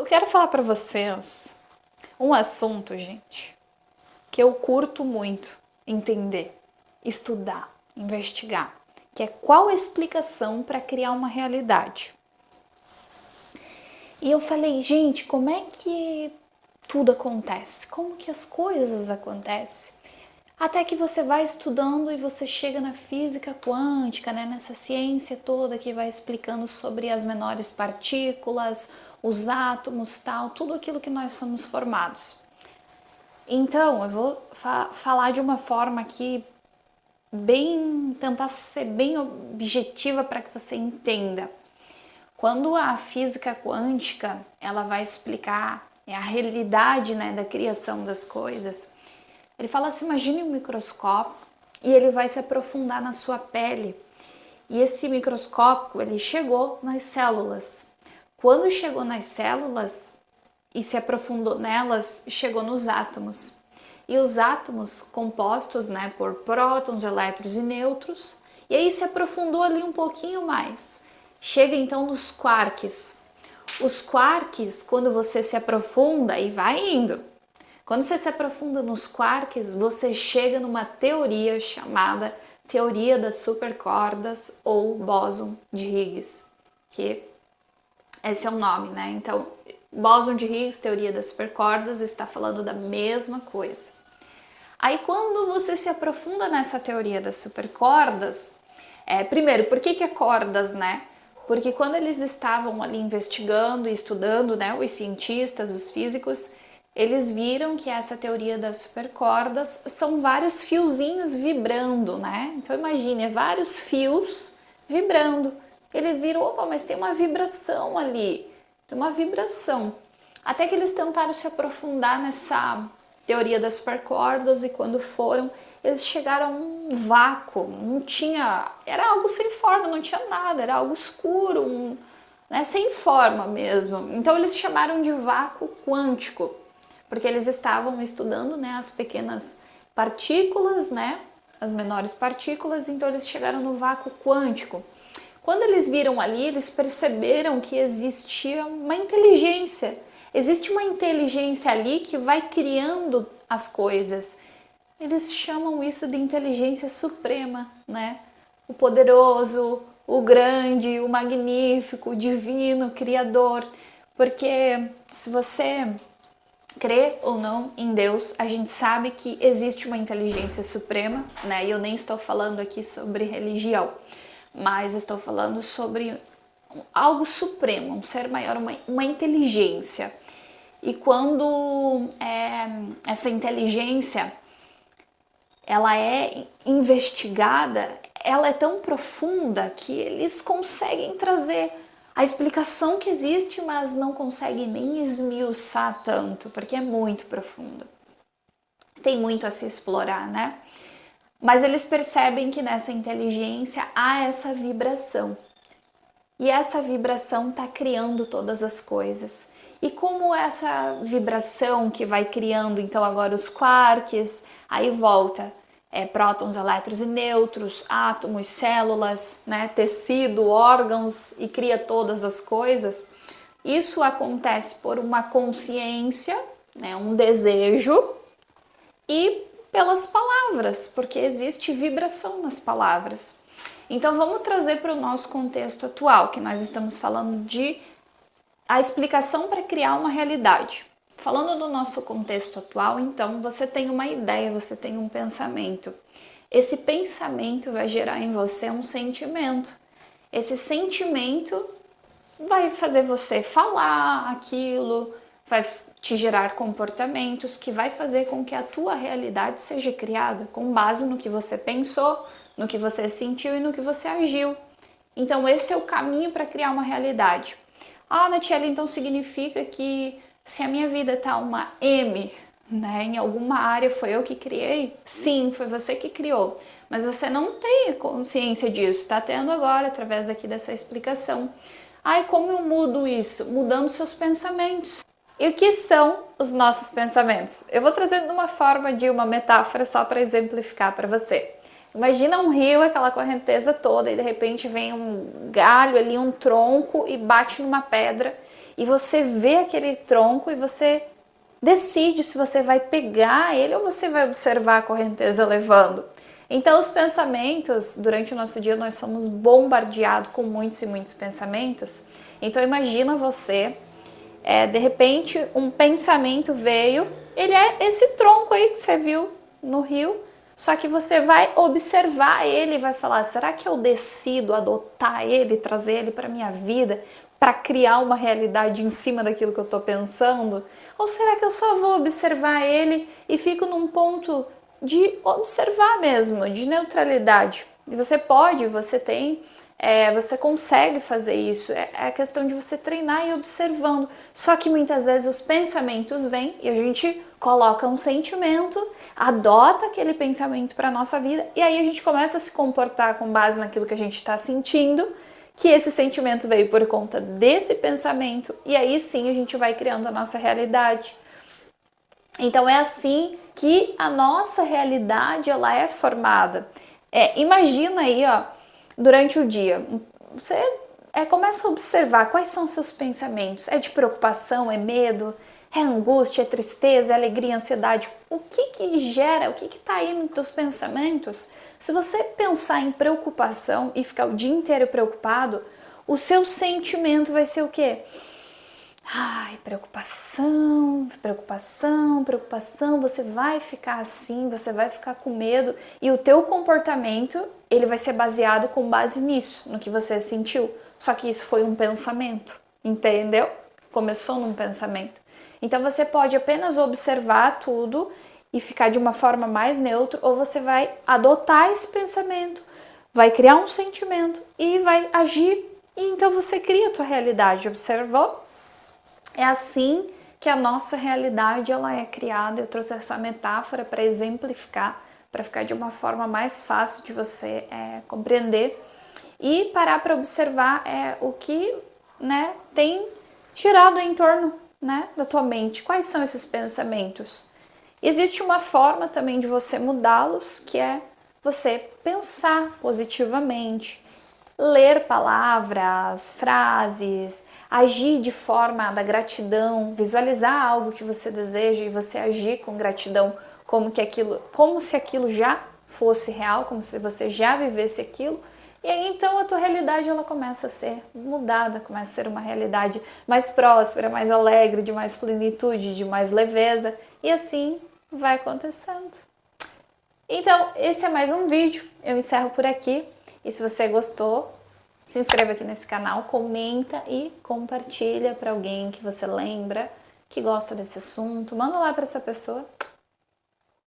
Eu quero falar para vocês um assunto, gente, que eu curto muito entender, estudar, investigar, que é qual a explicação para criar uma realidade. E eu falei, gente, como é que tudo acontece? Como que as coisas acontecem? Até que você vai estudando e você chega na física quântica, né? Nessa ciência toda que vai explicando sobre as menores partículas, os átomos, tal, tudo aquilo que nós somos formados. Então, eu vou falar de uma forma aqui tentar ser bem objetiva para que você entenda. Quando a física quântica, ela vai explicar a realidade, né, da criação das coisas, ele fala assim, imagine um microscópio e ele vai se aprofundar na sua pele. E esse microscópio, ele chegou nas células. Quando chegou nas células e se aprofundou nelas, chegou nos átomos. E os átomos compostos, né, por prótons, elétrons e nêutrons, e aí se aprofundou ali um pouquinho mais. Chega então nos quarks. Os quarks, quando você se aprofunda e vai indo, quando você se aprofunda nos quarks, você chega numa teoria chamada teoria das supercordas ou bóson de Higgs, que esse é o nome, né? Então, bóson de Higgs, teoria das supercordas, está falando da mesma coisa. Aí, quando você se aprofunda nessa teoria das supercordas, primeiro, por que é cordas, né? Porque quando eles estavam ali investigando e estudando, né, os cientistas, os físicos, eles viram que essa teoria das supercordas são vários fiozinhos vibrando, né? Então imagine, vários fios vibrando. Eles viram, opa, mas tem uma vibração ali, tem uma vibração. Até que eles tentaram se aprofundar nessa teoria das supercordas e quando foram, eles chegaram a um vácuo, não tinha, era algo sem forma, não tinha nada, era algo escuro, né, sem forma mesmo. Então eles chamaram de vácuo quântico, porque eles estavam estudando, né, as pequenas partículas, né, as menores partículas, então eles chegaram no vácuo quântico. Quando eles viram ali, eles perceberam que existia uma inteligência. Existe uma inteligência ali que vai criando as coisas. Eles chamam isso de inteligência suprema, né? O poderoso, o grande, o magnífico, o divino, o criador. Porque se você crê ou não em Deus, a gente sabe que existe uma inteligência suprema, né? E eu nem estou falando aqui sobre religião, mas estou falando sobre algo supremo, um ser maior, uma inteligência. E quando essa inteligência ela é investigada, ela é tão profunda que eles conseguem trazer a explicação que existe, mas não conseguem nem esmiuçar tanto, porque é muito profundo. Tem muito a se explorar, né? Mas eles percebem que nessa inteligência há essa vibração. E essa vibração está criando todas as coisas. E como essa vibração que vai criando, então agora os quarks, aí volta prótons, elétrons e nêutrons, átomos, células, né, tecido, órgãos e cria todas as coisas. Isso acontece por uma consciência, né, um desejo e pelas palavras, porque existe vibração nas palavras. Então vamos trazer para o nosso contexto atual, que nós estamos falando de a explicação para criar uma realidade. Falando do nosso contexto atual, então, você tem uma ideia, você tem um pensamento. Esse pensamento vai gerar em você um sentimento. Esse sentimento vai fazer você falar aquilo, vai te gerar comportamentos que vai fazer com que a tua realidade seja criada com base no que você pensou, no que você sentiu e no que você agiu. Então, esse é o caminho para criar uma realidade. Ah, Natiele, então significa que se a minha vida tá uma M, né, em alguma área foi eu que criei? Sim, foi você que criou. Mas você não tem consciência disso, está tendo agora através aqui dessa explicação. Ai, como eu mudo isso? Mudando seus pensamentos. E o que são os nossos pensamentos? Eu vou trazer de uma forma de uma metáfora só para exemplificar para você. Imagina um rio, aquela correnteza toda, e de repente vem um galho ali, um tronco, e bate numa pedra, e você vê aquele tronco e você decide se você vai pegar ele ou você vai observar a correnteza levando. Então, os pensamentos, durante o nosso dia, nós somos bombardeados com muitos e muitos pensamentos. Então, imagina você, de repente, um pensamento veio, ele é esse tronco aí que você viu no rio, só que você vai observar ele e vai falar, será que eu decido adotar ele, trazer ele para minha vida, para criar uma realidade em cima daquilo que eu estou pensando? Ou será que eu só vou observar ele e fico num ponto de observar mesmo, de neutralidade? E você pode, você tem, você consegue fazer isso. É questão de você treinar e ir observando. Só que muitas vezes os pensamentos vêm e a gente coloca um sentimento, adota aquele pensamento para a nossa vida e aí a gente começa a se comportar com base naquilo que a gente está sentindo, que esse sentimento veio por conta desse pensamento e aí sim a gente vai criando a nossa realidade. Então é assim que a nossa realidade ela é formada. Imagina aí, ó, durante o dia, você começa a observar quais são os seus pensamentos. É de preocupação, é medo, é angústia, é tristeza, é alegria, ansiedade. O que gera, o que está aí nos teus pensamentos? Se você pensar em preocupação e ficar o dia inteiro preocupado, o seu sentimento vai ser o quê? Ai, preocupação, preocupação, preocupação, você vai ficar assim, você vai ficar com medo e o teu comportamento, ele vai ser baseado com base nisso, no que você sentiu. Só que isso foi um pensamento, entendeu? Começou num pensamento. Então você pode apenas observar tudo e ficar de uma forma mais neutra, ou você vai adotar esse pensamento, vai criar um sentimento e vai agir. E então você cria a tua realidade, observou? É assim que a nossa realidade ela é criada. Eu trouxe essa metáfora para exemplificar, para ficar de uma forma mais fácil de você compreender e parar para observar o que, né, tem girado em torno, né, da tua mente. Quais são esses pensamentos? Existe uma forma também de você mudá-los, que é você pensar positivamente, ler palavras, frases, agir de forma da gratidão, visualizar algo que você deseja e você agir com gratidão, como se aquilo já fosse real, como se você já vivesse aquilo. E aí então a tua realidade ela começa a ser mudada, começa a ser uma realidade mais próspera, mais alegre, de mais plenitude, de mais leveza, e assim vai acontecendo. Então, esse é mais um vídeo, eu encerro por aqui. E se você gostou, se inscreva aqui nesse canal, comenta e compartilha para alguém que você lembra que gosta desse assunto. Manda lá para essa pessoa.